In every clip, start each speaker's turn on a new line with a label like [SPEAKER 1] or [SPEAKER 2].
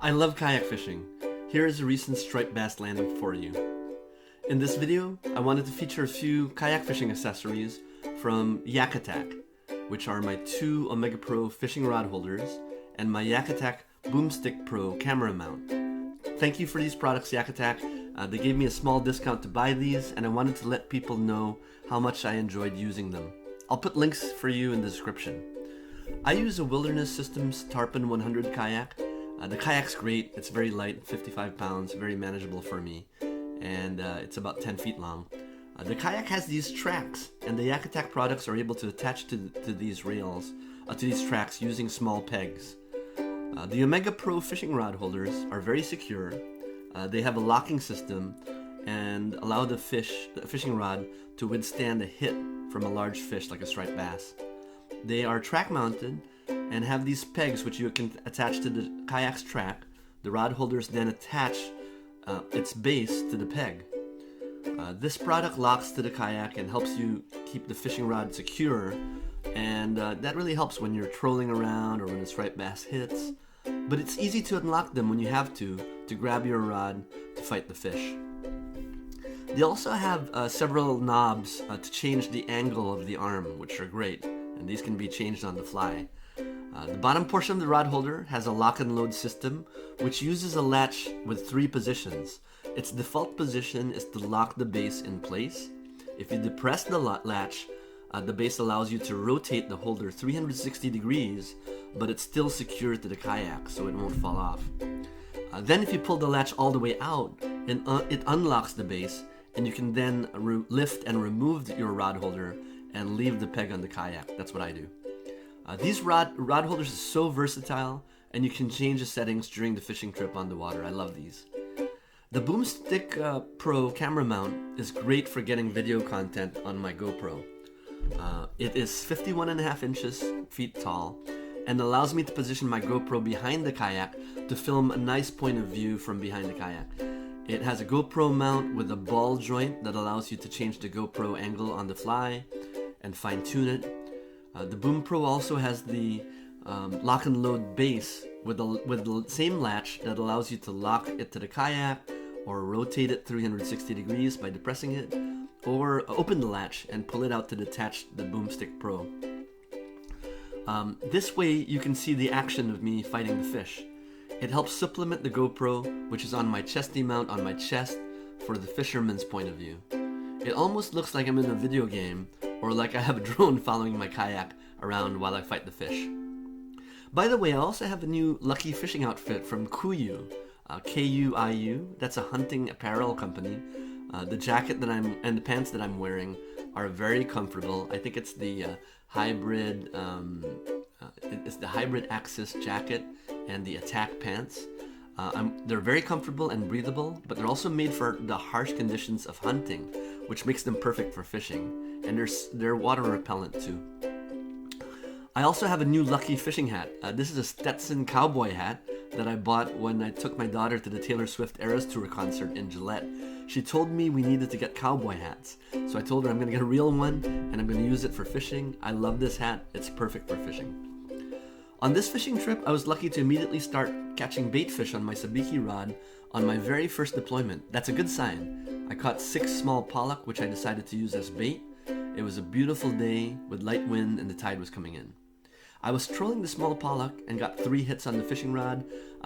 [SPEAKER 1] I love kayak fishing. Here is a recent striped bass landing for you. In this video, I wanted to feature a few kayak fishing accessories from YakAttack, which are my two Omega Pro fishing rod holders and my YakAttack Boomstick Pro camera mount. Thank you for these products, YakAttack. They gave me a small discount to buy these, and I wanted to let people know how much I enjoyed using them. I'll put links for you in the description. I use a Wilderness Systems Tarpon 100 kayak. The kayak's great. It's very light, 55 pounds, very manageable for me, and it's about 10 feet long. The kayak has these tracks, and the YakAttack products are able to attach to these rails, to these tracks using small pegs. The Omega Pro fishing rod holders are very secure. They have a locking system and allow the fishing rod to withstand a hit from a large fish like a striped bass. They are track mounted and have these pegs which you can attach to the kayak's track. The rod holders then attach its base to the peg. This product locks to the kayak and helps you keep the fishing rod secure, and that really helps when you're trolling around or when a striped bass hits. But it's easy to unlock them when you have to grab your rod to fight the fish. They also have several knobs to change the angle of the arm, which are great, and these can be changed on the fly. The bottom portion of the rod holder has a lock-and-load system, which uses a latch with 3 positions. Its default position is to lock the base in place. If you depress the latch, the base allows you to rotate the holder 360 degrees, but it's still secured to the kayak, so it won't fall off. Then if you pull the latch all the way out, it unlocks the base, and you can then lift and remove your rod holder and leave the peg on the kayak. That's what I do. These rod holders are so versatile, and you can change the settings during the fishing trip on the water. I love these. The Boomstick Pro camera mount is great for getting video content on my GoPro. It is 51.5 feet tall and allows me to position my GoPro behind the kayak to film a nice point of view from behind the kayak. It has a GoPro mount with a ball joint that allows you to change the GoPro angle on the fly and fine-tune it. The Boom Pro also has the lock and load base with the same latch that allows you to lock it to the kayak or rotate it 360 degrees by depressing it, or open the latch and pull it out to detach the Boomstick Pro. This way you can see the action of me fighting the fish. It helps supplement the GoPro, which is on my chesty mount on my chest, for the fisherman's point of view. It almost looks like I'm in a video game, or like I have a drone following my kayak around while I fight the fish. By the way, I also have a new lucky fishing outfit from Kuiu, Kuiu. That's a hunting apparel company. The jacket and the pants that I'm wearing are very comfortable. I think it's the hybrid Axis jacket and the Attack pants. They're very comfortable and breathable, but they're also made for the harsh conditions of hunting, which makes them perfect for fishing. And they're water repellent too. I also have a new lucky fishing hat. This is a Stetson cowboy hat that I bought when I took my daughter to the Taylor Swift Eras Tour concert in Gillette. She told me we needed to get cowboy hats, so I told her I'm going to get a real one and I'm going to use it for fishing. I love this hat. It's perfect for fishing. On this fishing trip, I was lucky to immediately start catching bait fish on my sabiki rod on my very first deployment. That's a good sign. I caught 6 small pollock, which I decided to use as bait. It was a beautiful day with light wind and the tide was coming in. I was trolling the small pollock and got 3 hits on the fishing rod.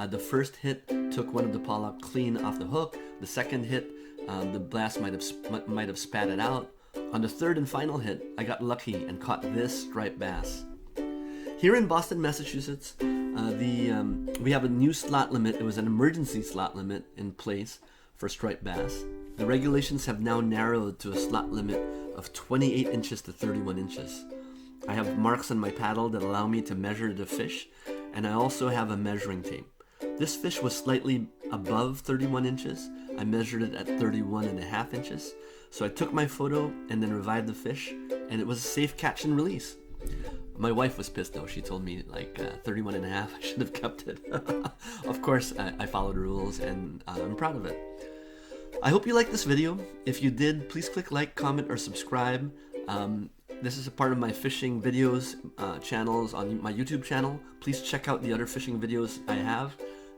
[SPEAKER 1] The first hit took one of the pollock clean off the hook. The second hit, the blast might have spat it out. On the third and final hit, I got lucky and caught this striped bass. Here in Boston, Massachusetts, we have a new slot limit. It was an emergency slot limit in place for striped bass. The regulations have now narrowed to a slot limit of 28 inches to 31 inches. I have marks on my paddle that allow me to measure the fish, and I also have a measuring tape. This fish was slightly above 31 inches. I measured it at 31.5 inches. So I took my photo and then revived the fish, and it was a safe catch and release. My wife was pissed though. She told me like 31.5, I should have kept it. Of course, I followed rules and I'm proud of it. I hope you liked this video. If you did, please click like, comment, or subscribe. This is a part of my fishing videos channels on my YouTube channel. Please check out the other fishing videos I have.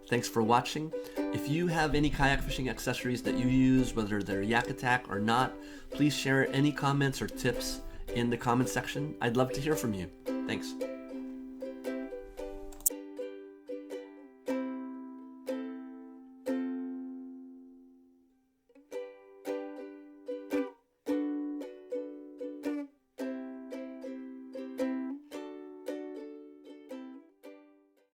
[SPEAKER 1] Thanks for watching. If you have any kayak fishing accessories that you use, whether they're YakAttack or not, please share any comments or tips in the comment section. I'd love to hear from you. Thanks.